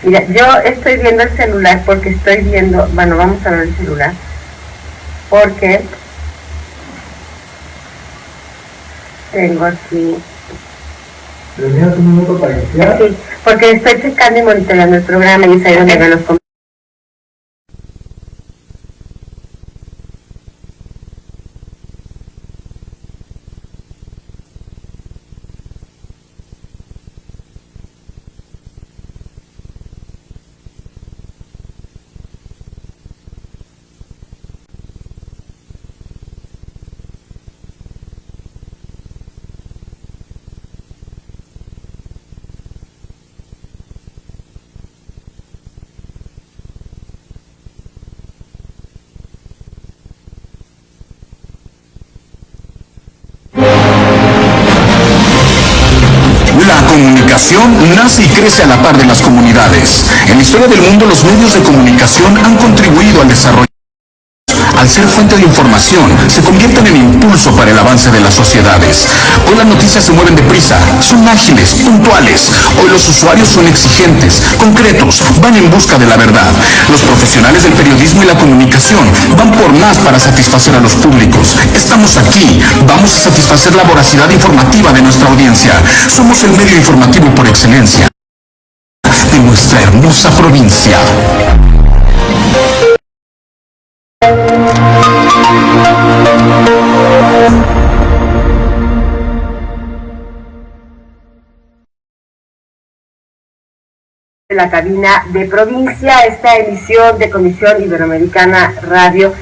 Mira, yo estoy viendo el celular porque estoy viendo, bueno, vamos a ver el celular, porque tengo aquí... ¿Tenías un minuto para iniciar? Sí, porque estoy checando y monitoreando el programa y es ahí donde veo los comentarios. La comunicación nace y crece a la par de las comunidades. En la historia del mundo, los medios de comunicación han contribuido al desarrollo. Al ser fuente de información, se convierten en impulso para el avance de las sociedades. Hoy las noticias se mueven deprisa, son ágiles, puntuales. Hoy los usuarios son exigentes, concretos, van en busca de la verdad. Los profesionales del periodismo y la comunicación van por más para satisfacer a los públicos. Estamos aquí, vamos a satisfacer la voracidad informativa de nuestra audiencia. Somos el medio informativo por excelencia de nuestra hermosa provincia. La cabina de provincia, esta emisión de Comisión Iberoamericana Radio,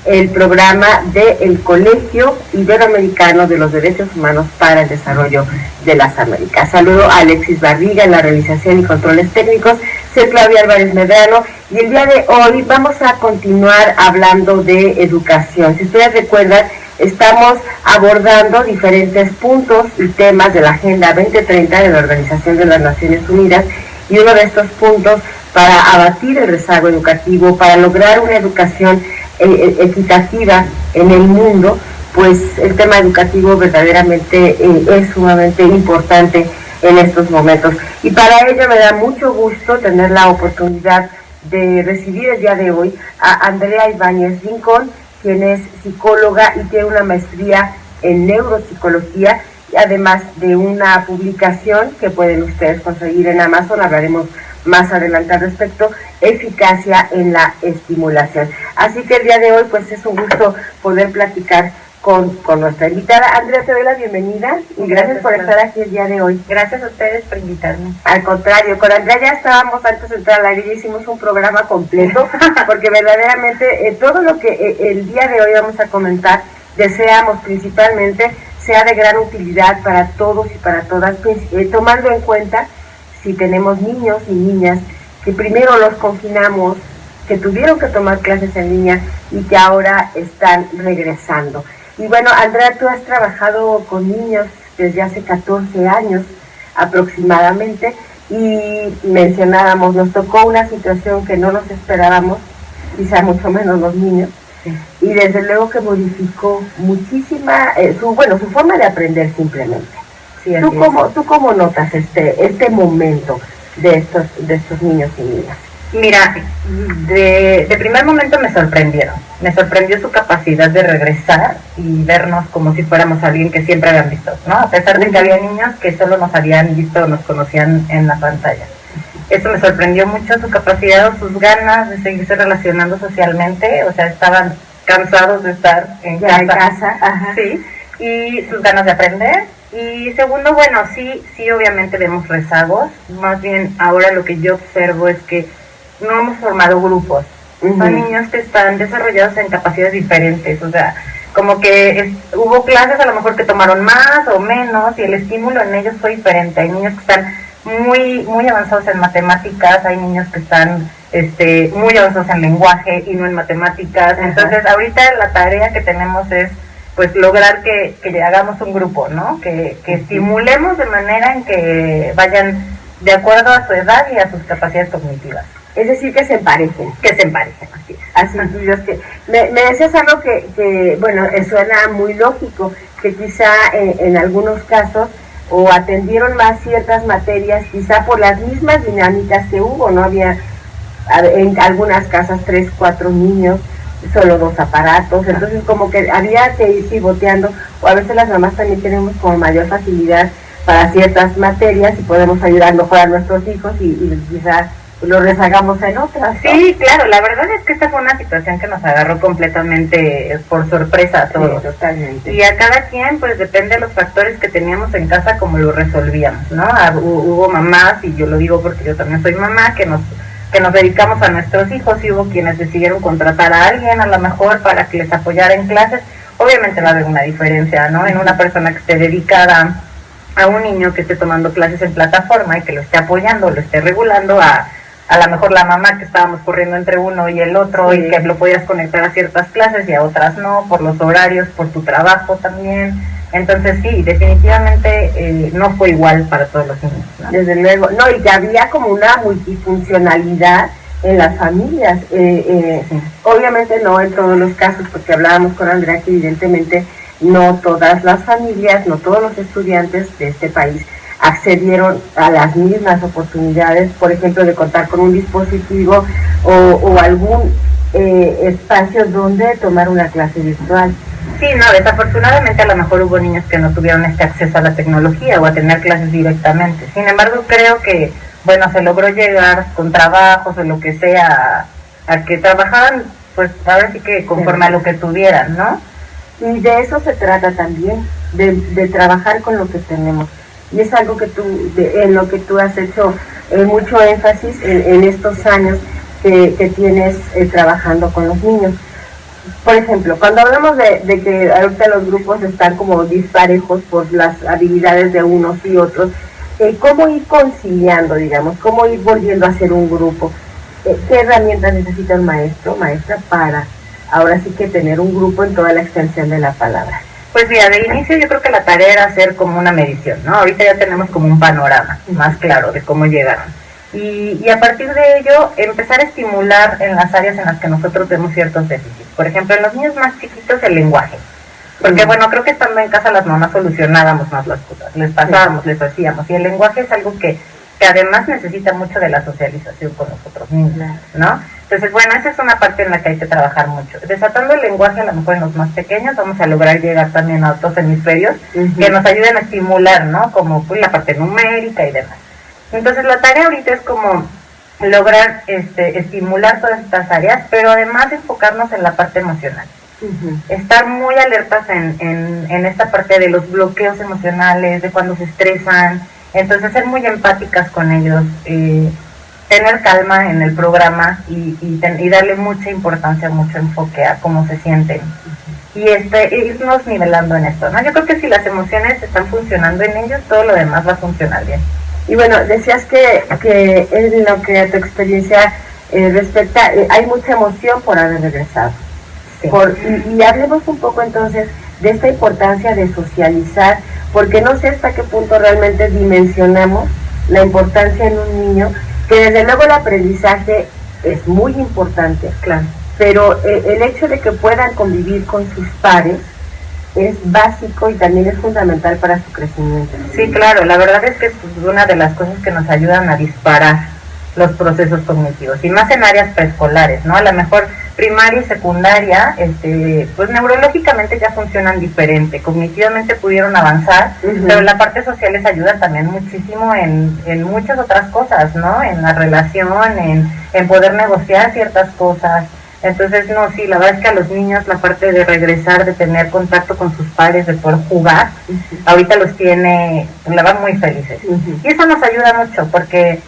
el programa del Colegio Iberoamericano de los Derechos Humanos para el Desarrollo de las Américas. Saludo a Alexis Barriga en la realización y controles técnicos, soy Claudia Álvarez Medrano y el día de hoy vamos a continuar hablando de educación. Si ustedes recuerdan, estamos abordando diferentes puntos y temas de la Agenda 2030 de la Organización de las Naciones Unidas. Y uno de estos puntos para abatir el rezago educativo, para lograr una educación equitativa en el mundo, pues el tema educativo verdaderamente es sumamente importante en estos momentos. Y para ello me da mucho gusto tener la oportunidad de recibir el día de hoy a Andrea Ibáñez Rincón, quien es psicóloga y tiene una maestría en neuropsicología, además de una publicación que pueden ustedes conseguir en Amazon, hablaremos más adelante al respecto, Eficacia en la Estimulación. Así que el día de hoy pues es un gusto poder platicar con nuestra invitada. Andrea, te doy la bienvenida y gracias por estar aquí el día de hoy. Gracias a ustedes por invitarme. Al contrario, con Andrea ya estábamos antes de entrar al aire y hicimos un programa completo, porque verdaderamente todo lo que el día de hoy vamos a comentar, deseamos principalmente sea de gran utilidad para todos y para todas, tomando en cuenta si tenemos niños y niñas que primero los confinamos, que tuvieron que tomar clases en línea y que ahora están regresando. Y bueno, Andrea, tú has trabajado con niños desde hace 14 años aproximadamente y mencionábamos, nos tocó una situación que no nos esperábamos, quizá mucho menos los niños, y desde luego que modificó muchísima su forma de aprender simplemente. Sí, ¿Tú cómo notas este momento de estos niños y niñas? Mira, de primer momento me sorprendió su capacidad de regresar y vernos como si fuéramos alguien que siempre habían visto, ¿no? A pesar de que había niños que solo nos habían visto o nos conocían en la pantalla. Eso me sorprendió mucho, su capacidad o sus ganas de seguirse relacionando socialmente, o sea, estaban cansados de estar en casa. Ajá. Sí, y sus ganas de aprender. Y segundo, bueno, sí, obviamente vemos rezagos, más bien ahora lo que yo observo es que no hemos formado grupos, son niños que están desarrollados en capacidades diferentes, o sea, como que hubo clases a lo mejor que tomaron más o menos y el estímulo en ellos fue diferente. Hay niños que están muy avanzados en matemáticas, hay niños que están muy avanzados en lenguaje y no en matemáticas. Ajá. Entonces ahorita la tarea que tenemos es pues lograr que hagamos un grupo, ¿no? Que estimulemos de manera en que vayan de acuerdo a su edad y a sus capacidades cognitivas. Es decir, que se emparejen. Así es. Así, me decías algo que bueno, suena muy lógico, que quizá en algunos casos o atendieron más ciertas materias, quizá por las mismas dinámicas que hubo, ¿no? Había en algunas casas 3, 4 niños, solo 2 aparatos, entonces como que había que ir pivoteando, o a veces las mamás también tenemos como mayor facilidad para ciertas materias y podemos ayudar mejor a nuestros hijos y quizás lo rezagamos en otras, ¿no? Sí, claro, la verdad es que esta fue una situación que nos agarró completamente por sorpresa a todos. Sí, totalmente. Y a cada quien, pues depende de los factores que teníamos en casa, como lo resolvíamos, ¿no? Hubo mamás, y yo lo digo porque yo también soy mamá, que nos dedicamos a nuestros hijos, y hubo quienes decidieron contratar a alguien a lo mejor para que les apoyara en clases. Obviamente va a haber una diferencia, ¿no? En una persona que esté dedicada a un niño que esté tomando clases en plataforma y que lo esté apoyando, lo esté regulando, a lo mejor la mamá que estábamos corriendo entre uno y el otro, sí, y que lo podías conectar a ciertas clases y a otras no, por los horarios, por tu trabajo también. Entonces sí, definitivamente no fue igual para todos los niños, ¿no? Desde luego, no, y que había como una multifuncionalidad en las familias, sí. Obviamente no en todos los casos, porque hablábamos con Andrea que evidentemente no todas las familias, no todos los estudiantes de este país accedieron a las mismas oportunidades, por ejemplo, de contar con un dispositivo o algún espacio donde tomar una clase virtual. Sí, no, desafortunadamente a lo mejor hubo niños que no tuvieron este acceso a la tecnología o a tener clases directamente. Sin embargo, creo que, bueno, se logró llegar con trabajos o lo que sea, a que trabajaran, pues ahora sí que conforme a lo que tuvieran, ¿no? Y de eso se trata también, de trabajar con lo que tenemos. Y es algo que en lo que tú has hecho mucho énfasis en estos años que tienes trabajando con los niños. Por ejemplo, cuando hablamos de que ahorita los grupos están como disparejos por las habilidades de unos y otros, ¿cómo ir conciliando, digamos? ¿Cómo ir volviendo a ser un grupo? ¿Qué herramientas necesita un maestro, maestra, para ahora sí que tener un grupo en toda la extensión de la palabra? Pues mira, de inicio yo creo que la tarea era hacer como una medición, ¿no? Ahorita ya tenemos como un panorama más claro de cómo llegaron. Y a partir de ello, empezar a estimular en las áreas en las que nosotros vemos ciertos déficits. Por ejemplo, en los niños más chiquitos, el lenguaje. Porque, bueno, creo que estando en casa las mamás solucionábamos más las cosas. Les pasábamos, les hacíamos. Y el lenguaje es algo que además necesita mucho de la socialización con los otros niños, ¿no? Entonces, bueno, esa es una parte en la que hay que trabajar mucho. Desatando el lenguaje, a lo mejor en los más pequeños, vamos a lograr llegar también a otros hemisferios que nos ayuden a estimular, ¿no? Como pues, la parte numérica y demás. Entonces, la tarea ahorita es como lograr estimular todas estas áreas, pero además enfocarnos en la parte emocional. Estar muy alertas en esta parte de los bloqueos emocionales, de cuando se estresan. Entonces, ser muy empáticas con ellos, tener calma en el programa y darle mucha importancia, mucho enfoque a cómo se sienten. Y irnos nivelando en esto, ¿no? Yo creo que si las emociones están funcionando en ellos, todo lo demás va a funcionar bien. Y bueno, decías que en lo que a tu experiencia respecta, hay mucha emoción por haber regresado. Sí. Y hablemos un poco entonces de esta importancia de socializar, porque no sé hasta qué punto realmente dimensionamos la importancia en un niño, que desde luego el aprendizaje es muy importante, claro, pero el hecho de que puedan convivir con sus pares es básico y también es fundamental para su crecimiento. Sí, claro, la verdad es que es una de las cosas que nos ayudan a disparar los procesos cognitivos, y más en áreas preescolares, ¿no? A lo mejor primaria y secundaria, pues neurológicamente ya funcionan diferente, cognitivamente pudieron avanzar, pero la parte social les ayuda también muchísimo en muchas otras cosas, ¿no? En la relación, en poder negociar ciertas cosas. Entonces, no, sí, la verdad es que a los niños la parte de regresar, de tener contacto con sus padres, de poder jugar, ahorita los tiene, la van muy felices. Y eso nos ayuda mucho, porque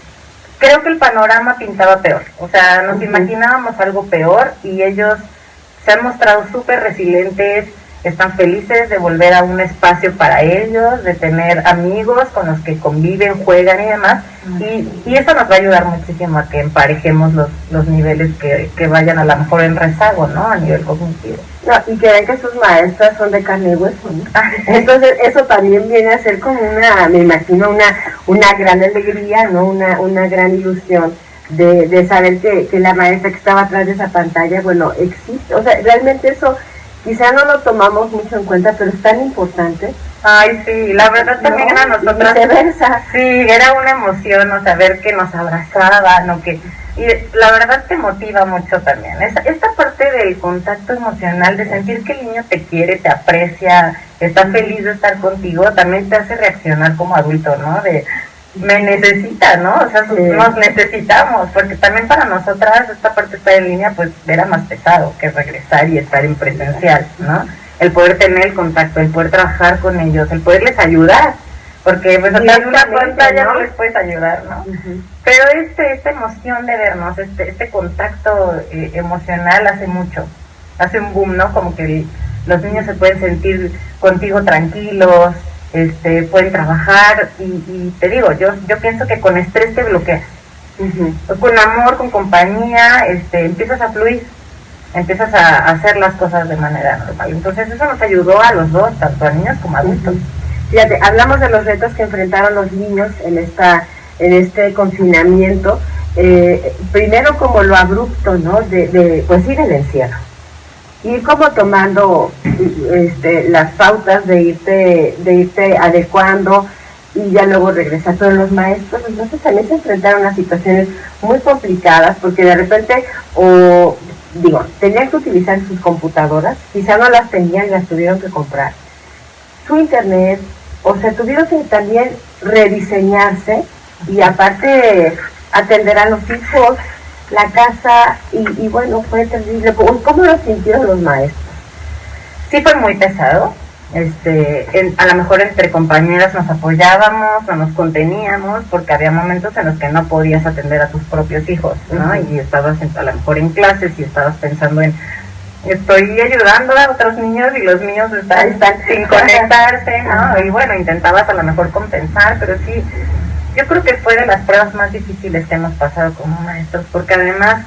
creo que el panorama pintaba peor. O sea, nos imaginábamos algo peor, y ellos se han mostrado súper resilientes, están felices de volver a un espacio para ellos, de tener amigos con los que conviven, juegan y demás, y eso nos va a ayudar muchísimo a que emparejemos los niveles que vayan a lo mejor en rezago, ¿no? A nivel cognitivo. No, y que ven que sus maestras son de carne y hueso, ¿no? Entonces eso también viene a ser como me imagino una gran alegría, ¿no? Una gran ilusión de saber que la maestra que estaba atrás de esa pantalla, bueno, existe. O sea, realmente eso quizá no lo tomamos mucho en cuenta, pero es tan importante Ay, sí, la verdad también a nosotras, viceversa. sí, era una emoción, o sea, ver que nos abrazaban, o que, y la verdad te motiva mucho también, esta parte del contacto emocional, de sentir que el niño te quiere, te aprecia, está feliz de estar contigo, también te hace reaccionar como adulto, ¿no? De, me necesita, ¿no? O sea, nos necesitamos, porque también para nosotras esta parte de estar en línea, pues era más pesado que regresar y estar en presencial, ¿no? El poder tener el contacto, el poder trabajar con ellos, el poderles ayudar, porque pues atrás de una pantalla no les puedes ayudar, ¿no? Pero esta emoción de vernos, este contacto emocional hace mucho, hace un boom, ¿no? Como que los niños se pueden sentir contigo tranquilos, pueden trabajar, y te digo, yo pienso que con estrés te bloqueas, con amor, con compañía, empiezas a fluir, empiezas a hacer las cosas de manera normal. Entonces eso nos ayudó a los dos, tanto a niños como a adultos. Fíjate, hablamos de los retos que enfrentaron los niños en este confinamiento, primero como lo abrupto, ¿no? Pues ir del encierro, ir como tomando las pautas de irte adecuando y ya luego regresar. Pero los maestros entonces también se enfrentaron a situaciones muy complicadas, porque de repente tenían que utilizar sus computadoras, quizá no las tenían y las tuvieron que comprar, su internet, o sea, tuvieron que también rediseñarse y aparte atender a los hijos, la casa, y bueno, fue terrible. ¿Cómo lo sintieron los maestros? Sí, fue muy pesado. A lo mejor entre compañeras nos apoyábamos, no nos conteníamos, porque había momentos en los que no podías atender a tus propios hijos, ¿no? Y estabas a lo mejor en clases y estabas pensando en, estoy ayudando a otros niños y los niños están sin conectarse, ¿no? Y bueno, intentabas a lo mejor compensar, pero sí, yo creo que fue de las pruebas más difíciles que hemos pasado como maestros, porque además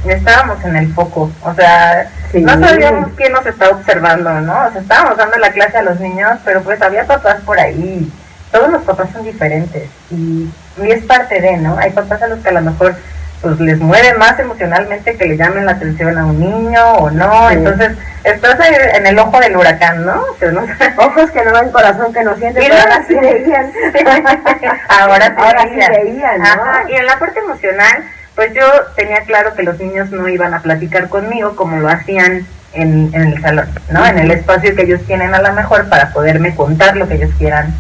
estábamos en el foco, o sea, no sabíamos quién nos estaba observando, ¿no? O sea, estábamos dando la clase a los niños, pero pues había papás por ahí, todos los papás son diferentes, y es parte de, ¿no? Hay papás a los que a lo mejor pues les mueve más emocionalmente que le llamen la atención a un niño o no, entonces estás ahí en el ojo del huracán, ¿no? O sea, no sé. Ojos que no ven, corazón que no siente, pero ahora sí veían. ahora sí veían, ¿no? Ajá. Y en la parte emocional, pues yo tenía claro que los niños no iban a platicar conmigo como lo hacían en el salón, ¿no? En el espacio que ellos tienen a lo mejor para poderme contar lo que ellos quieran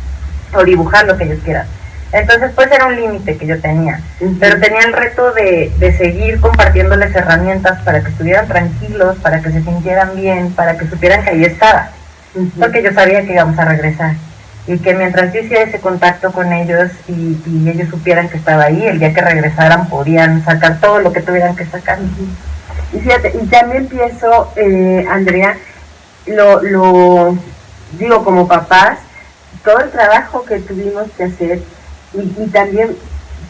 o dibujar lo que ellos quieran. Entonces pues era un límite que yo tenía, pero tenía el reto de seguir compartiéndoles herramientas para que estuvieran tranquilos, para que se sintieran bien, para que supieran que ahí estaba, porque yo sabía que íbamos a regresar, y que mientras yo hiciera ese contacto con ellos y ellos supieran que estaba ahí, el día que regresaran podían sacar todo lo que tuvieran que sacar. Y fíjate, y también pienso, Andrea, lo digo como papás, todo el trabajo que tuvimos que hacer, y también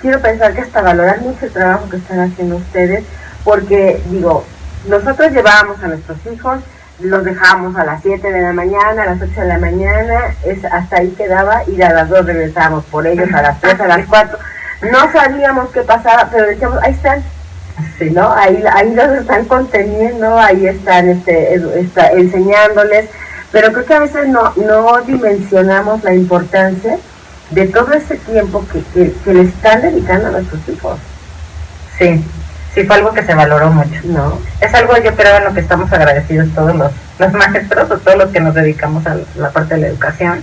quiero pensar que hasta valorar mucho el trabajo que están haciendo ustedes, porque digo, nosotros llevábamos a nuestros hijos, los dejábamos a las 7 de la mañana, a las 8 de la mañana, hasta ahí quedaba, y a las 2 regresábamos por ellos, a las 3, a las 4, no sabíamos qué pasaba, pero decíamos, ahí están, ¿no? Ahí los están conteniendo, ahí están enseñándoles, pero creo que a veces no dimensionamos la importancia de todo ese tiempo que le están dedicando a nuestros hijos. Sí, fue algo que se valoró mucho, ¿no? Es algo, yo creo, en lo que estamos agradecidos todos los maestros, o todos los que nos dedicamos a la parte de la educación.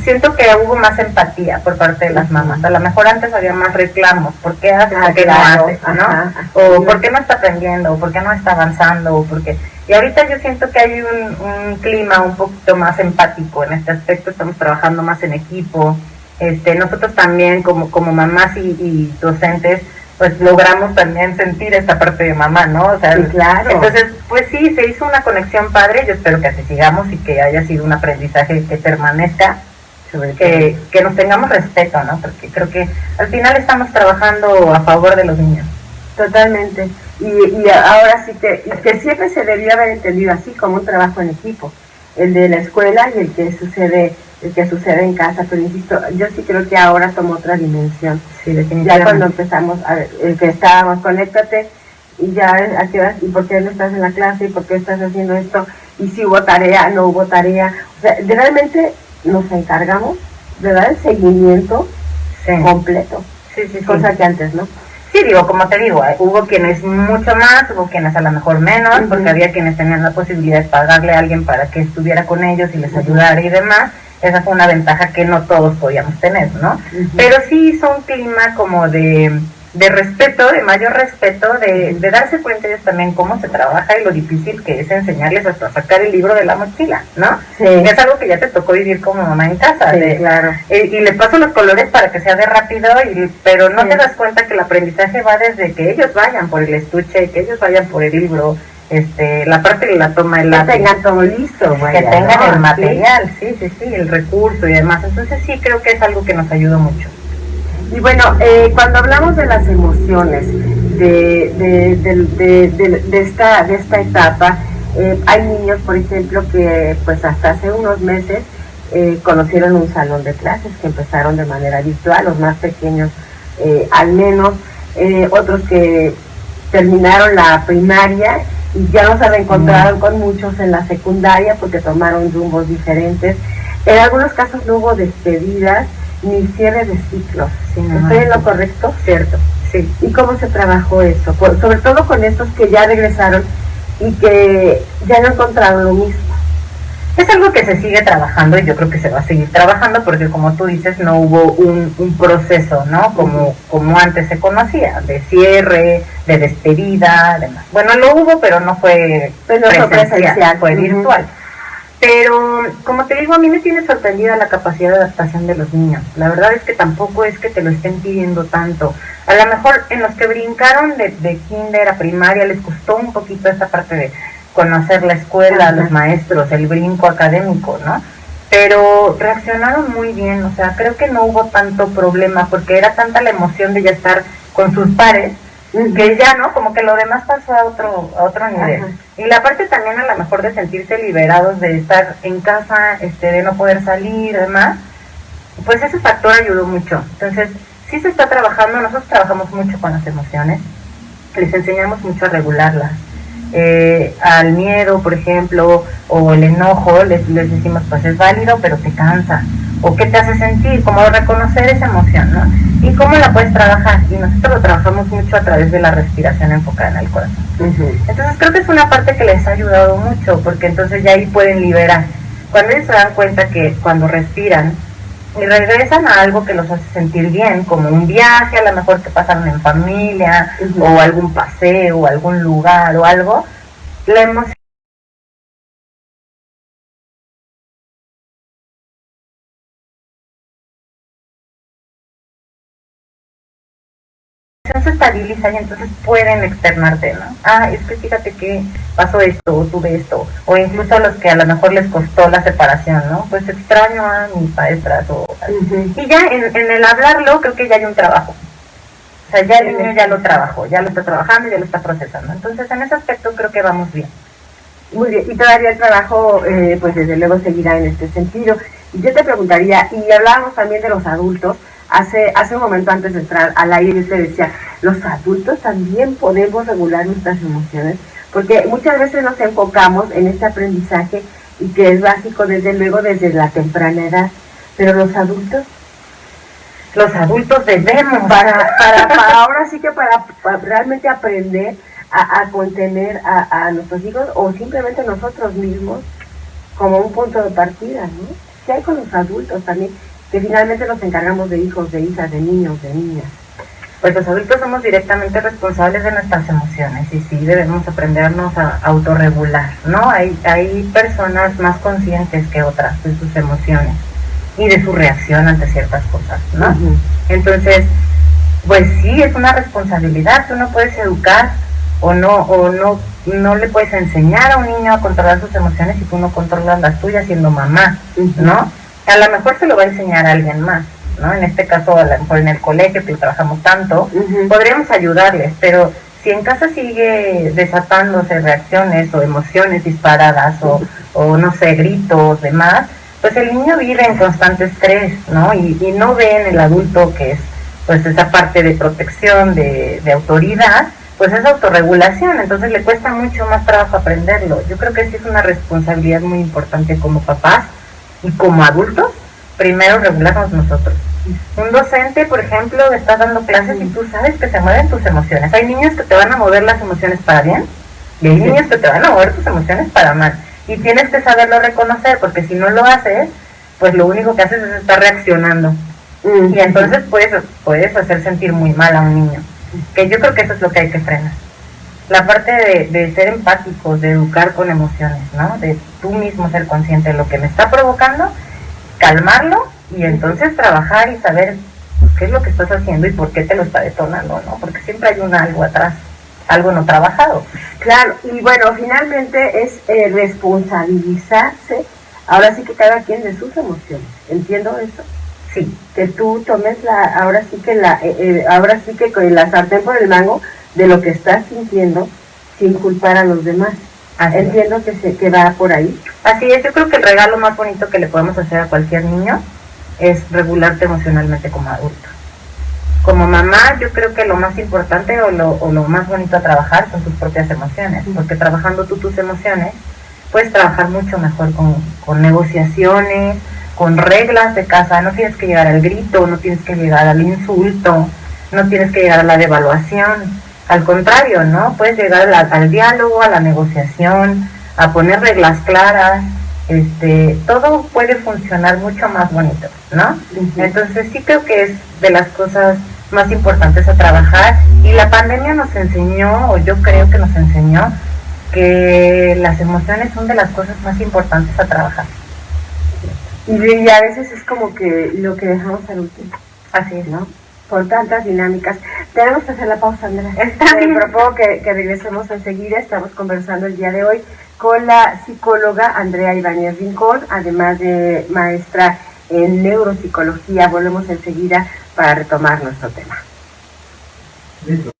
Siento que hubo más empatía por parte de las mamás. A lo mejor antes había más reclamos, ¿por qué hace, por qué no hace, ¿no? O por qué no está aprendiendo, o por qué no está avanzando, o por qué. Y ahorita yo siento que hay un clima un poquito más empático en este aspecto, estamos trabajando más en equipo, nosotros también como mamás y docentes, pues logramos también sentir esta parte de mamá, ¿no? O sea, sí, claro. Entonces, pues sí, se hizo una conexión padre, yo espero que así sigamos y que haya sido un aprendizaje que permanezca, que nos tengamos respeto, ¿no? Porque creo que al final estamos trabajando a favor de los niños. Totalmente. Y ahora sí que siempre se debió haber entendido así, como un trabajo en equipo, el de la escuela y el que sucede en casa, pero insisto, yo sí creo que ahora tomó otra dimensión. Sí, definitivamente. Ya cuando empezamos a ver, que estábamos, conéctate, y ya, ¿a qué horas? ¿Y por qué no estás en la clase? ¿Y por qué estás haciendo esto? ¿Y si hubo tarea? ¿No hubo tarea? O sea, realmente nos encargamos de dar el seguimiento completo. Sí. Cosa que antes, ¿no? Sí, digo, como te digo, hubo quienes mucho más, hubo quienes a lo mejor menos, porque había quienes tenían la posibilidad de pagarle a alguien para que estuviera con ellos y les ayudara y demás. Esa fue una ventaja que no todos podíamos tener, ¿no? Pero sí hizo un clima como de respeto, de mayor respeto, de darse cuenta ellos también cómo se trabaja y lo difícil que es enseñarles hasta sacar el libro de la mochila, ¿no? Sí. Es algo que ya te tocó vivir como mamá en casa. Sí, claro. Y le paso los colores para que sea de rápido, pero no te das cuenta que el aprendizaje va desde que ellos vayan por el estuche, que ellos vayan por el libro, la parte de la toma del lápiz. Que tengan todo listo, que tengan el material, sí, el recurso y demás. Entonces sí creo que es algo que nos ayudó mucho. Y bueno, cuando hablamos de las emociones de esta etapa, hay niños, por ejemplo, que pues hasta hace unos meses conocieron un salón de clases, que empezaron de manera virtual, los más pequeños al menos, otros que terminaron la primaria y ya no se reencontraron con muchos en la secundaria porque tomaron rumbos diferentes. En algunos casos no hubo despedidas ni cierre de ciclos. Sí, ¿Estoy en lo correcto? Cierto, sí. ¿Y cómo se trabajó eso? Sobre todo con estos que ya regresaron y que ya no encontraron lo mismo. Es algo que se sigue trabajando y yo creo que se va a seguir trabajando porque, como tú dices, no hubo un proceso, ¿no? Como antes se conocía, de cierre, de despedida, demás. Bueno, lo hubo, pero no fue presencial, fue virtual. Pero, como te digo, a mí me tiene sorprendida la capacidad de adaptación de los niños. La verdad es que tampoco es que te lo estén pidiendo tanto. A lo mejor en los que brincaron de kinder a primaria les costó un poquito esta parte de conocer la escuela, los maestros, el brinco académico, ¿no? Pero reaccionaron muy bien, o sea, creo que no hubo tanto problema porque era tanta la emoción de ya estar con sus pares, que ya, ¿no? Como que lo demás pasó a otro nivel. Ajá. Y la parte también a lo mejor de sentirse liberados de estar en casa, de no poder salir, demás, pues ese factor ayudó mucho. Entonces, sí se está trabajando, nosotros trabajamos mucho con las emociones, les enseñamos mucho a regularlas. Al miedo, por ejemplo, o el enojo, les decimos, pues es válido, pero te cansa. O qué te hace sentir, como reconocer esa emoción, ¿no? Y cómo la puedes trabajar. Y nosotros lo trabajamos mucho a través de la respiración enfocada en el corazón. Entonces creo que es una parte que les ha ayudado mucho, porque entonces ya ahí pueden liberar. Cuando ellos se dan cuenta que cuando respiran y regresan a algo que los hace sentir bien, como un viaje, a lo mejor que pasaron en familia, o algún paseo, o algún lugar, o algo, la emoción se estabiliza y entonces pueden externarte, ¿no? Es que fíjate que pasó esto, o tuve esto, o incluso a los que a lo mejor les costó la separación, ¿no? Pues extraño a mis maestras, y ya en el hablarlo creo que ya hay un trabajo. O sea, ya el niño ya lo trabajó, ya lo está trabajando, ya lo está procesando. Entonces, en ese aspecto creo que vamos bien. Muy bien, y todavía el trabajo, pues desde luego seguirá en este sentido. Y yo te preguntaría, y hablábamos también de los adultos, hace un momento antes de entrar al aire yo te decía, los adultos también podemos regular nuestras emociones, porque muchas veces nos enfocamos en este aprendizaje, y que es básico desde luego desde la temprana edad, pero los adultos debemos, para ahora sí que para realmente aprender a contener a nuestros hijos, o simplemente nosotros mismos, como un punto de partida, ¿no? ¿Qué hay con los adultos también? Que finalmente nos encargamos de hijos, de hijas, de niños, de niñas. Pues los adultos somos directamente responsables de nuestras emociones y sí debemos aprendernos a autorregular, ¿no? Hay personas más conscientes que otras de sus emociones y de su reacción ante ciertas cosas, ¿no? Entonces, pues sí, es una responsabilidad. Tú no puedes educar o no le puedes enseñar a un niño a controlar sus emociones si tú no controlas las tuyas siendo mamá, ¿no? A lo mejor se lo va a enseñar a alguien más, ¿no? En este caso, a lo mejor en el colegio, que trabajamos tanto, podríamos ayudarles, pero si en casa sigue desatándose reacciones o emociones disparadas o no sé, gritos, demás, pues el niño vive en constante estrés, ¿no? Y no ve en el adulto que es, pues, esa parte de protección, de autoridad, pues es autorregulación, entonces le cuesta mucho más trabajo aprenderlo. Yo creo que sí es una responsabilidad muy importante como papás y como adultos, primero regularnos nosotros. Un docente, por ejemplo, está dando clases y tú sabes que se mueven tus emociones. Hay niños que te van a mover las emociones para bien y hay niños que te van a mover tus emociones para mal. Y tienes que saberlo reconocer, porque si no lo haces, pues lo único que haces es estar reaccionando. Y entonces puedes hacer sentir muy mal a un niño. Que yo creo que eso es lo que hay que frenar. La parte de ser empáticos, de educar con emociones, ¿no? De tú mismo ser consciente de lo que me está provocando, calmarlo y entonces trabajar y saber pues, qué es lo que estás haciendo y por qué te lo está detonando, ¿no? Porque siempre hay algo atrás, algo no trabajado. Claro, y bueno, finalmente es responsabilizarse, ahora sí que cada quien de sus emociones. ¿Entiendo eso? Sí. Que tú tomes ahora sí que con la sartén por el mango de lo que estás sintiendo sin culpar a los demás. Entiendo que va por ahí. Así es, yo creo que el regalo más bonito que le podemos hacer a cualquier niño es regularte emocionalmente como adulto. Como mamá, yo creo que lo más importante o lo más bonito a trabajar son tus propias emociones, porque trabajando tú tus emociones, puedes trabajar mucho mejor con negociaciones, con reglas de casa. No tienes que llegar al grito, no tienes que llegar al insulto, no tienes que llegar a la devaluación. Al contrario, ¿no? Puedes llegar al diálogo, a la negociación, a poner reglas claras. Todo puede funcionar mucho más bonito, ¿no? Entonces sí creo que es de las cosas más importantes a trabajar, y la pandemia nos enseñó, o yo creo que nos enseñó, que las emociones son de las cosas más importantes a trabajar. Y a veces es como que lo que dejamos al último. Así es, ¿no? Por tantas dinámicas. Tenemos que hacer la pausa, Andrea. Está bien. Propongo que regresemos enseguida. Estamos conversando el día de hoy con la psicóloga Andrea Ibáñez Rincón, además de maestra en neuropsicología. Volvemos enseguida para retomar nuestro tema. Listo.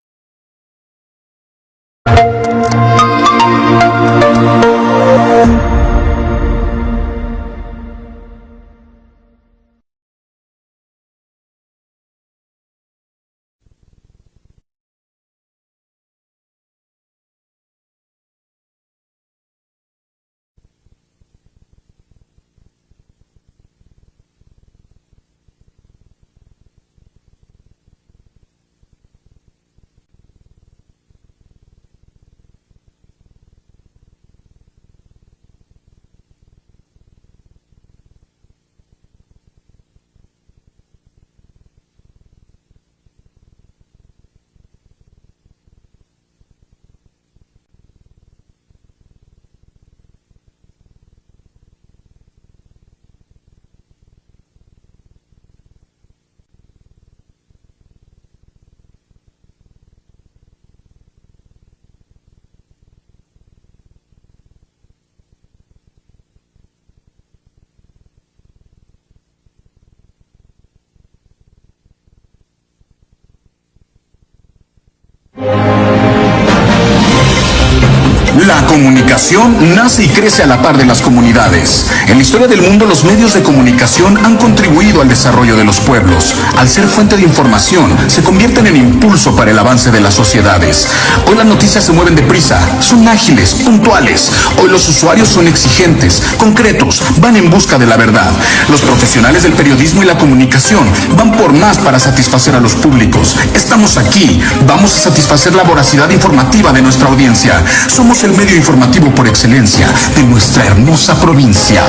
La comunicación nace y crece a la par de las comunidades. En la historia del mundo, los medios de comunicación han contribuido al desarrollo de los pueblos. Al ser fuente de información, se convierten en impulso para el avance de las sociedades. Hoy las noticias se mueven deprisa, son ágiles, puntuales. Hoy los usuarios son exigentes, concretos, van en busca de la verdad. Los profesionales del periodismo y la comunicación van por más para satisfacer a los públicos. Estamos aquí, vamos a satisfacer la voracidad informativa de nuestra audiencia. Somos el medio informativo por excelencia de nuestra hermosa provincia.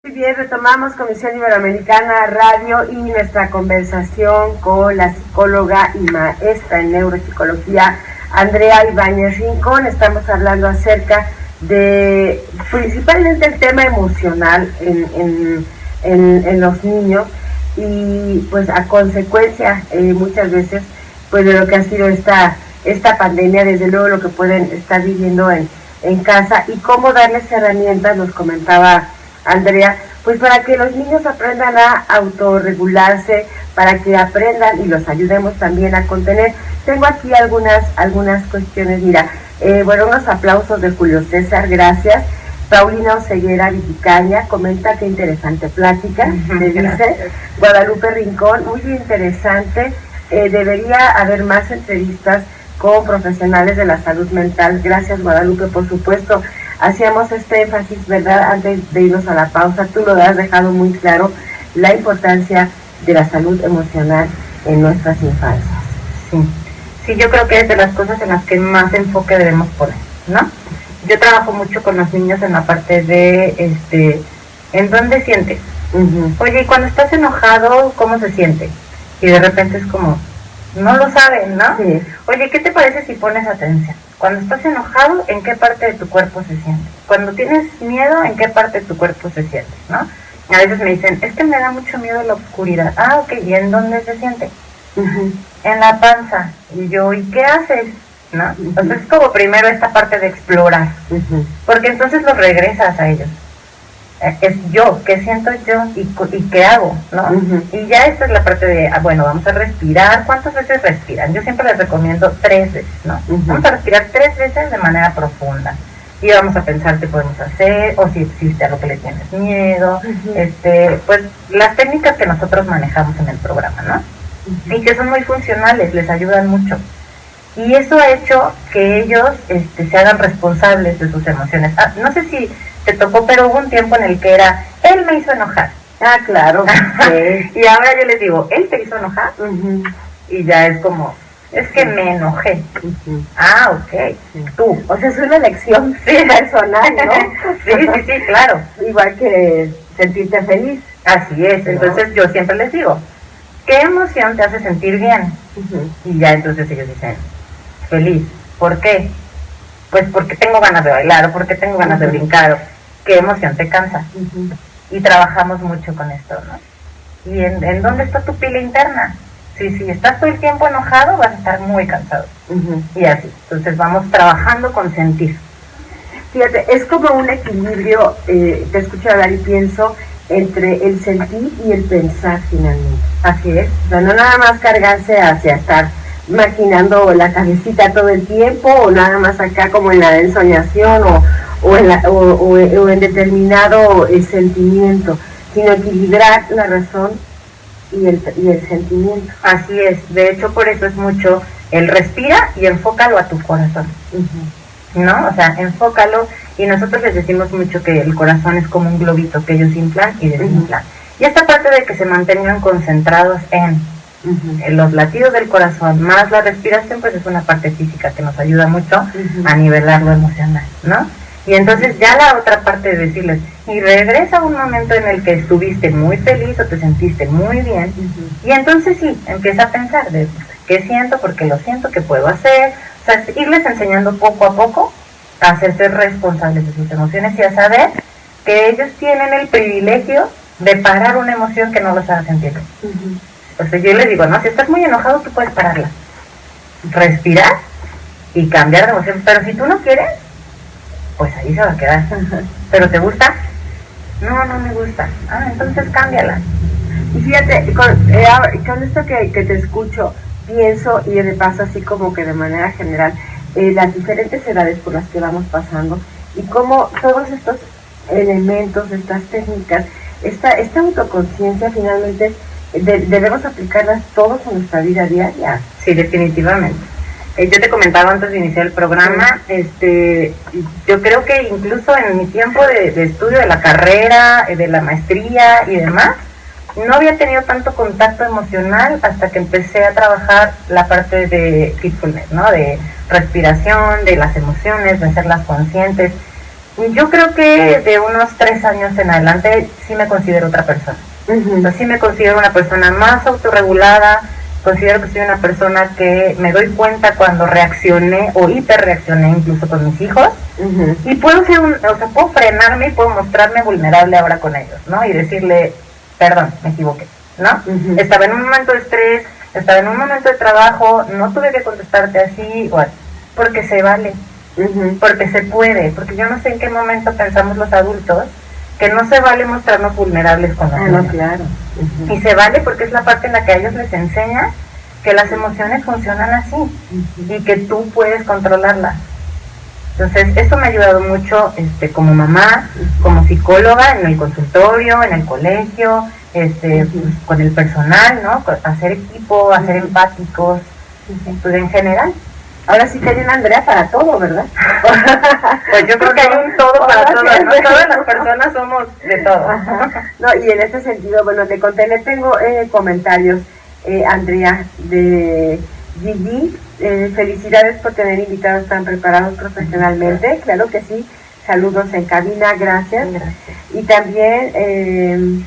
Muy bien, retomamos Comisión Iberoamericana Radio y nuestra conversación con la psicóloga y maestra en neuropsicología Andrea Ibáñez Rincón. Estamos hablando acerca de principalmente el tema emocional en los niños, y pues a consecuencia muchas veces pues de lo que ha sido esta pandemia, desde luego lo que pueden estar viviendo en casa, y cómo darles herramientas, nos comentaba Andrea, pues para que los niños aprendan a autorregularse, para que aprendan y los ayudemos también a contener. Tengo aquí algunas cuestiones, mira, unos aplausos de Julio César, gracias, Paulina Oseguera Viticaña comenta que interesante plática, le dice. Guadalupe Rincón, muy interesante, debería haber más entrevistas con profesionales de la salud mental. Gracias, Guadalupe, por supuesto. Hacíamos este énfasis, ¿verdad?, antes de irnos a la pausa. Tú lo has dejado muy claro, la importancia de la salud emocional en nuestras infancias. Sí, yo creo que es de las cosas en las que más enfoque debemos poner, ¿no? Yo trabajo mucho con los niños en la parte de, ¿en dónde sientes? Oye, y cuando estás enojado, ¿cómo se siente? Y de repente es como, no lo saben, ¿no? Sí. Oye, ¿qué te parece si pones atención? Cuando estás enojado, ¿en qué parte de tu cuerpo se siente? Cuando tienes miedo, ¿en qué parte de tu cuerpo se siente, ¿no? A veces me dicen, es que me da mucho miedo la oscuridad. Ah, ok, ¿y en dónde se siente? En la panza. Y yo, ¿y qué haces? ¿No? Entonces es como primero esta parte de explorar, porque entonces lo regresas a ellos. Es yo, ¿qué siento yo? ¿Y qué hago? ¿No? Y ya esta es la parte de, bueno, vamos a respirar. ¿Cuántas veces respiran? Yo siempre les recomiendo 3 veces, ¿no? Vamos a respirar 3 veces de manera profunda. Y vamos a pensar qué podemos hacer, o si existe algo que le tienes miedo, pues las técnicas que nosotros manejamos en el programa, ¿no? Y que son muy funcionales, les ayudan mucho. Y eso ha hecho que ellos se hagan responsables de sus emociones. No sé si te tocó, pero hubo un tiempo en el que era, él me hizo enojar. Ah, claro. Sí. Y ahora yo les digo, ¿él te hizo enojar? Y ya es como, es que me enojé. Ah, ok. Tú. O sea, es una elección personal, ¿no? Sí, claro. Igual que sentirte feliz. Así es. Entonces yo siempre les digo, ¿qué emoción te hace sentir bien? Y ya entonces ellos dicen, feliz. ¿Por qué? Pues porque tengo ganas de bailar, o porque tengo ganas de brincar, o qué emoción te cansa. Y trabajamos mucho con esto, ¿no? ¿Y en dónde está tu pila interna? Si estás todo el tiempo enojado, vas a estar muy cansado. Y así. Entonces vamos trabajando con sentir. Fíjate, es como un equilibrio, te escucho hablar y pienso, entre el sentir y el pensar finalmente. Así es. O sea, no nada más cargarse hacia estar maquinando la cabecita todo el tiempo, o nada más acá como en la ensoñación o en determinado sentimiento, sino equilibrar la razón y el sentimiento. Así es. De hecho, por eso es mucho el respira y enfócalo a tu corazón. ¿No? O sea, enfócalo, y nosotros les decimos mucho que el corazón es como un globito que ellos inflan y desinflan. Y esta parte de que se mantengan concentrados en los latidos del corazón más la respiración, pues es una parte física que nos ayuda mucho a nivelar lo emocional, ¿no? Y entonces ya la otra parte de decirles, y regresa a un momento en el que estuviste muy feliz o te sentiste muy bien, y entonces sí, empieza a pensar de qué siento, por qué lo siento, qué puedo hacer. O sea, irles enseñando poco a poco a hacerse responsables de sus emociones y a saber que ellos tienen el privilegio de parar una emoción que no los haga sentir. O sea, yo les digo, no, si estás muy enojado, tú puedes pararla, respirar y cambiar de emoción. Pero si tú no quieres, pues ahí se va a quedar. ¿Pero te gusta? No me gusta. Ah, entonces cámbiala. Y fíjate, con esto que te escucho, pienso y repaso así como que de manera general las diferentes edades por las que vamos pasando y cómo todos estos elementos, estas técnicas, esta autoconciencia finalmente debemos aplicarlas todos en nuestra vida diaria. Sí, definitivamente. Yo te comentaba antes de iniciar el programa, yo creo que incluso en mi tiempo de estudio de la carrera, de la maestría y demás, no había tenido tanto contacto emocional hasta que empecé a trabajar la parte de mindfulness, ¿no? De respiración, de las emociones, de hacerlas conscientes. Y yo creo que de unos 3 años en adelante sí me considero otra persona. Entonces sí me considero una persona más autorregulada, considero que soy una persona que me doy cuenta cuando reaccioné o hiperreaccioné incluso con mis hijos, y puedo puedo frenarme y puedo mostrarme vulnerable ahora con ellos, ¿no? Y decirle, perdón, me equivoqué, ¿no? Estaba en un momento de estrés, estaba en un momento de trabajo, no tuve que contestarte así, porque se vale, porque se puede, porque yo no sé en qué momento pensamos los adultos que no se vale mostrarnos vulnerables con los niños. No, claro. Y se vale porque es la parte en la que a ellos les enseña que las emociones funcionan así y que tú puedes controlarlas. Entonces, esto me ha ayudado mucho como mamá, como psicóloga, en el consultorio, en el colegio, pues, con el personal, ¿no? Hacer equipo, hacer empáticos, pues en general. Ahora sí que hay una Andrea para todo, ¿verdad? Pues yo creo que hay un todo para todo, ¿no? Todas las personas somos de todo. No, y en ese sentido, bueno, te conté, le tengo comentarios, Andrea, de Gigi. Felicidades por tener invitados tan preparados profesionalmente, claro que sí. Saludos en cabina, gracias. Y también,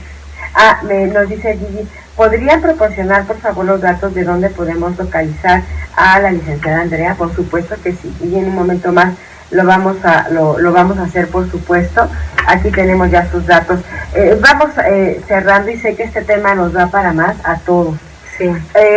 nos dice Gigi, ¿podrían proporcionar por favor los datos de dónde podemos localizar a la licenciada Andrea? Por supuesto que sí, y en un momento más lo vamos a hacer, por supuesto. Aquí tenemos ya sus datos. Vamos cerrando, y sé que este tema nos da para más a todos. Sí.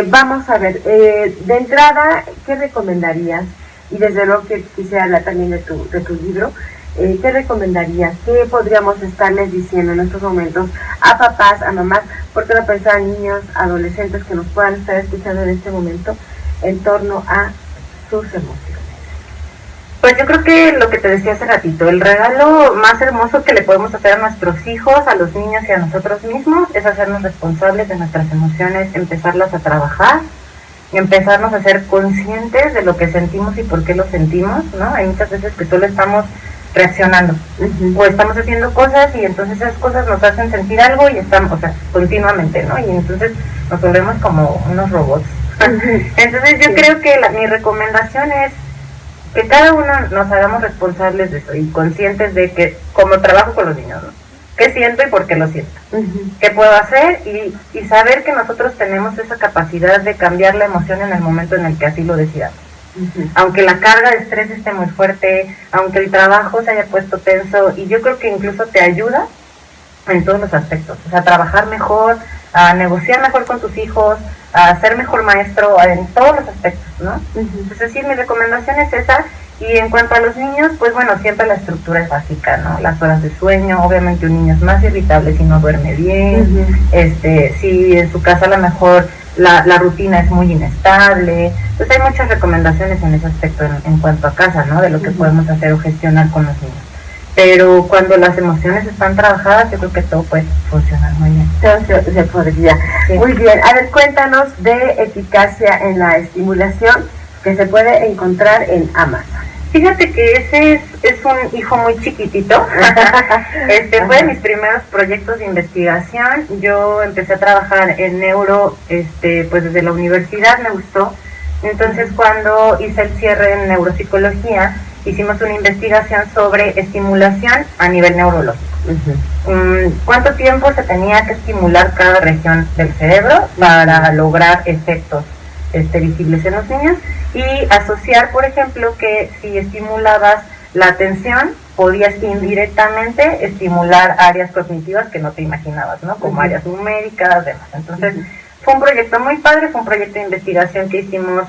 Vamos a ver, de entrada, ¿qué recomendarías? Y desde luego que quisiera hablar también de tu libro. ¿Qué recomendarías? ¿Qué podríamos estarles diciendo en estos momentos a papás, a mamás? Porque no pensar a niños, adolescentes que nos puedan estar escuchando en este momento en torno a sus emociones. Pues yo creo que lo que te decía hace ratito, el regalo más hermoso que le podemos hacer a nuestros hijos, a los niños y a nosotros mismos es hacernos responsables de nuestras emociones, empezarlas a trabajar, empezarnos a ser conscientes de lo que sentimos y por qué lo sentimos, ¿no? Hay muchas veces que solo estamos reaccionando o estamos haciendo cosas y entonces esas cosas nos hacen sentir algo y estamos, o sea, continuamente, ¿no? Y entonces nos volvemos como unos robots. Entonces yo creo que mi recomendación es que cada uno nos hagamos responsables de eso y conscientes de que, como trabajo con los niños, ¿no? ¿Qué siento y por qué lo siento? ¿Qué puedo hacer? Y saber que nosotros tenemos esa capacidad de cambiar la emoción en el momento en el que así lo decidamos. Aunque la carga de estrés esté muy fuerte, aunque el trabajo se haya puesto tenso, y yo creo que incluso te ayuda en todos los aspectos, o sea, a trabajar mejor, a negociar mejor con tus hijos, a ser mejor maestro, en todos los aspectos, ¿no? Entonces sí, mi recomendación es esa. Y en cuanto a los niños, pues bueno, siempre la estructura es básica, ¿no? Las horas de sueño, obviamente un niño es más irritable si no duerme bien, si en su casa a lo mejor la rutina es muy inestable, pues hay muchas recomendaciones en ese aspecto en cuanto a casa, ¿no? De lo que podemos hacer o gestionar con los niños. Pero cuando las emociones están trabajadas, yo creo que todo puede funcionar muy bien. Todo se podría. Sí. Muy bien. A ver, cuéntanos de Eficacia en la Estimulación, que se puede encontrar en Amazon. Fíjate que ese es un hijo muy chiquitito. Fue de mis primeros proyectos de investigación. Yo empecé a trabajar en neuro, pues desde la universidad me gustó. Entonces cuando hice el cierre en neuropsicología, hicimos una investigación sobre estimulación a nivel neurológico. ¿Cuánto tiempo se tenía que estimular cada región del cerebro para lograr efectos visibles en los niños? Y asociar, por ejemplo, que si estimulabas la atención, podías indirectamente estimular áreas cognitivas que no te imaginabas, ¿no? Como áreas numéricas, demás. Entonces, fue un proyecto muy padre, fue un proyecto de investigación que hicimos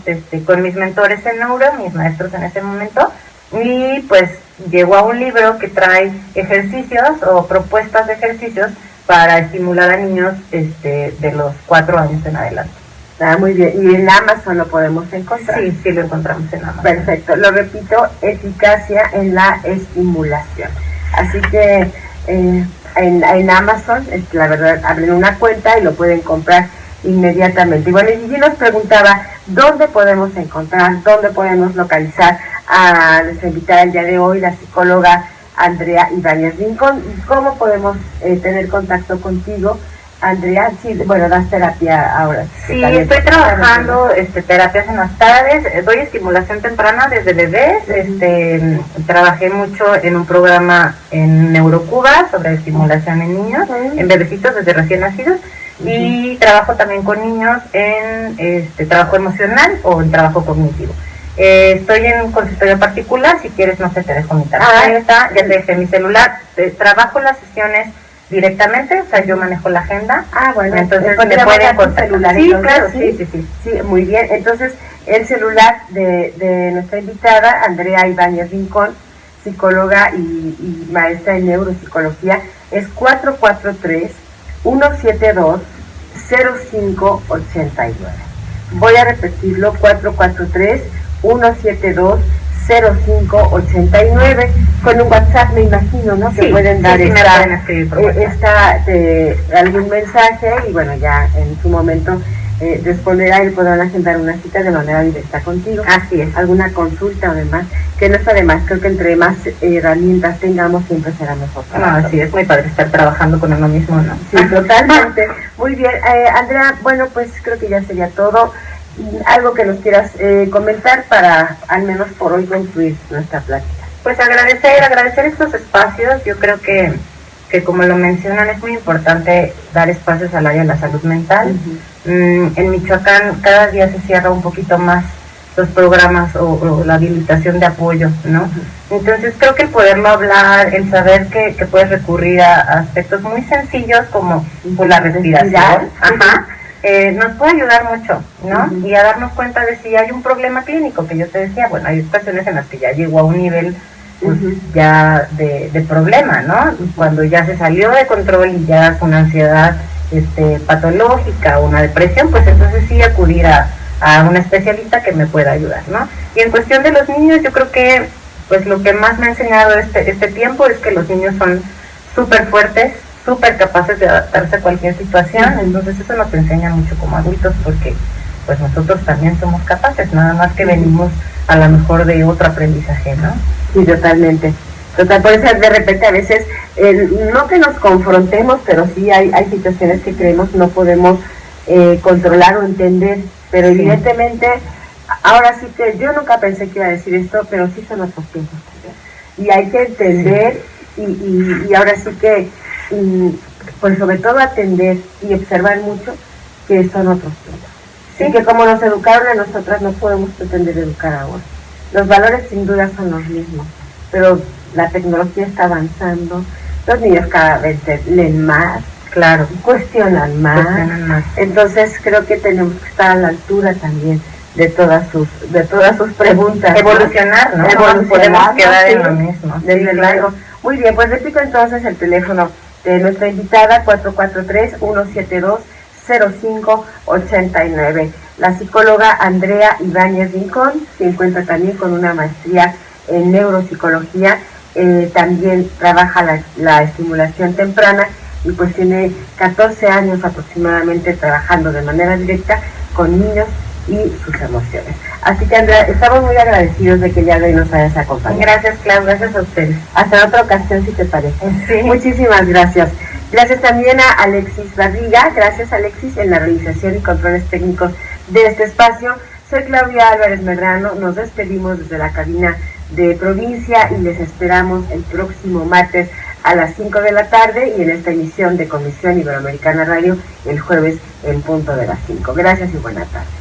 con mis mentores en neuro, mis maestros en ese momento, y pues llegó a un libro que trae ejercicios o propuestas de ejercicios para estimular a niños de los 4 años en adelante. Ah, muy bien. ¿Y en Amazon lo podemos encontrar? Sí, lo encontramos en Amazon. Perfecto. Lo repito, Eficacia en la Estimulación. Así que en Amazon, la verdad, abren una cuenta y lo pueden comprar inmediatamente. Y bueno, Gigi nos preguntaba, ¿dónde podemos encontrar, dónde podemos localizar a nuestra invitada el día de hoy, la psicóloga Andrea Ibáñez Rincón? ¿Cómo podemos tener contacto contigo, Andrea? Sí, bueno, das terapia ahora. Sí, estoy trabajando terapias en las tardes, doy estimulación temprana desde bebés, trabajé mucho en un programa en Neurocuba sobre estimulación en niños, en bebecitos desde recién nacidos, y trabajo también con niños en trabajo emocional o en trabajo cognitivo. Estoy en un consultorio particular, si quieres, no sé, te dejo mi tarjeta, ya te dejé mi celular, trabajo las sesiones directamente, o sea, yo manejo la agenda. Bueno, entonces me pueden contactar. Celular. Sí, Entonces, claro, sí, muy bien. Entonces, el celular de nuestra invitada, Andrea Ibáñez Rincón, psicóloga y maestra en neuropsicología, es 443-172-0589. Voy a repetirlo, 443-172-0589. 0589, con un WhatsApp me imagino, ¿no? Que pueden dar algún mensaje y bueno, ya en su momento responderá y podrán agendar una cita de manera directa contigo. Así es. Alguna consulta o demás, que no está de más. Creo que entre más herramientas tengamos siempre será mejor. No, así es muy padre estar trabajando con uno mismo, ¿no? Sí, totalmente. Muy bien, Andrea, bueno, pues creo que ya sería todo. Algo que nos quieras comentar para al menos por hoy concluir nuestra plática. Pues agradecer estos espacios. Yo creo que como lo mencionan es muy importante dar espacios al área de la salud mental. En Michoacán cada día se cierra un poquito más los programas o la habilitación de apoyo, ¿no? Entonces creo que el poderlo hablar, el saber que puedes recurrir a aspectos muy sencillos como pues, la respiración, nos puede ayudar mucho, ¿no? Y a darnos cuenta de si hay un problema clínico, que yo te decía, bueno, hay ocasiones en las que ya llegó a un nivel pues, ya de problema, ¿no? Cuando ya se salió de control y ya es una ansiedad patológica o una depresión, pues entonces sí acudir a un especialista que me pueda ayudar, ¿no? Y en cuestión de los niños, yo creo que pues lo que más me ha enseñado este tiempo es que los niños son súper fuertes, súper capaces de adaptarse a cualquier situación, entonces eso nos enseña mucho como adultos porque pues nosotros también somos capaces, nada más que venimos a lo mejor de otro aprendizaje, ¿no? Sí, totalmente. Total, por eso de repente a veces, no que nos confrontemos, pero sí hay situaciones que creemos no podemos controlar o entender, pero evidentemente, ahora sí que yo nunca pensé que iba a decir esto, pero sí son nuestros tiempos también. Y hay que entender y ahora sí que, pues sobre todo atender y observar mucho que son otros tiempos. Sí, que como nos educaron a nosotras no podemos pretender educar ahora. Los valores sin duda son los mismos, pero la tecnología está avanzando, los niños cada vez leen más, claro, cuestionan más, entonces creo que tenemos que estar a la altura también de todas sus preguntas. Evolucionar, ¿no? Evolucionar, podemos quedar en lo mismo. Desde luego. Muy bien, pues repito entonces el teléfono de nuestra invitada, 443-172-0589. La psicóloga Andrea Ibáñez Rincón se encuentra también con una maestría en neuropsicología, también trabaja la estimulación temprana y pues tiene 14 años aproximadamente trabajando de manera directa con niños y sus emociones. Así que Andrea, estamos muy agradecidos de que el día de hoy nos hayas acompañado. Gracias, Clau, gracias a ustedes. Hasta otra ocasión, si te parece. Sí. Muchísimas gracias. Gracias también a Alexis Barriga, gracias Alexis en la realización y controles técnicos de este espacio. Soy Claudia Álvarez Medrano, nos despedimos desde la cabina de Provincia y les esperamos el próximo martes a las 5 de la tarde y en esta emisión de Comisión Iberoamericana Radio el jueves en punto de las 5. Gracias y buena tarde.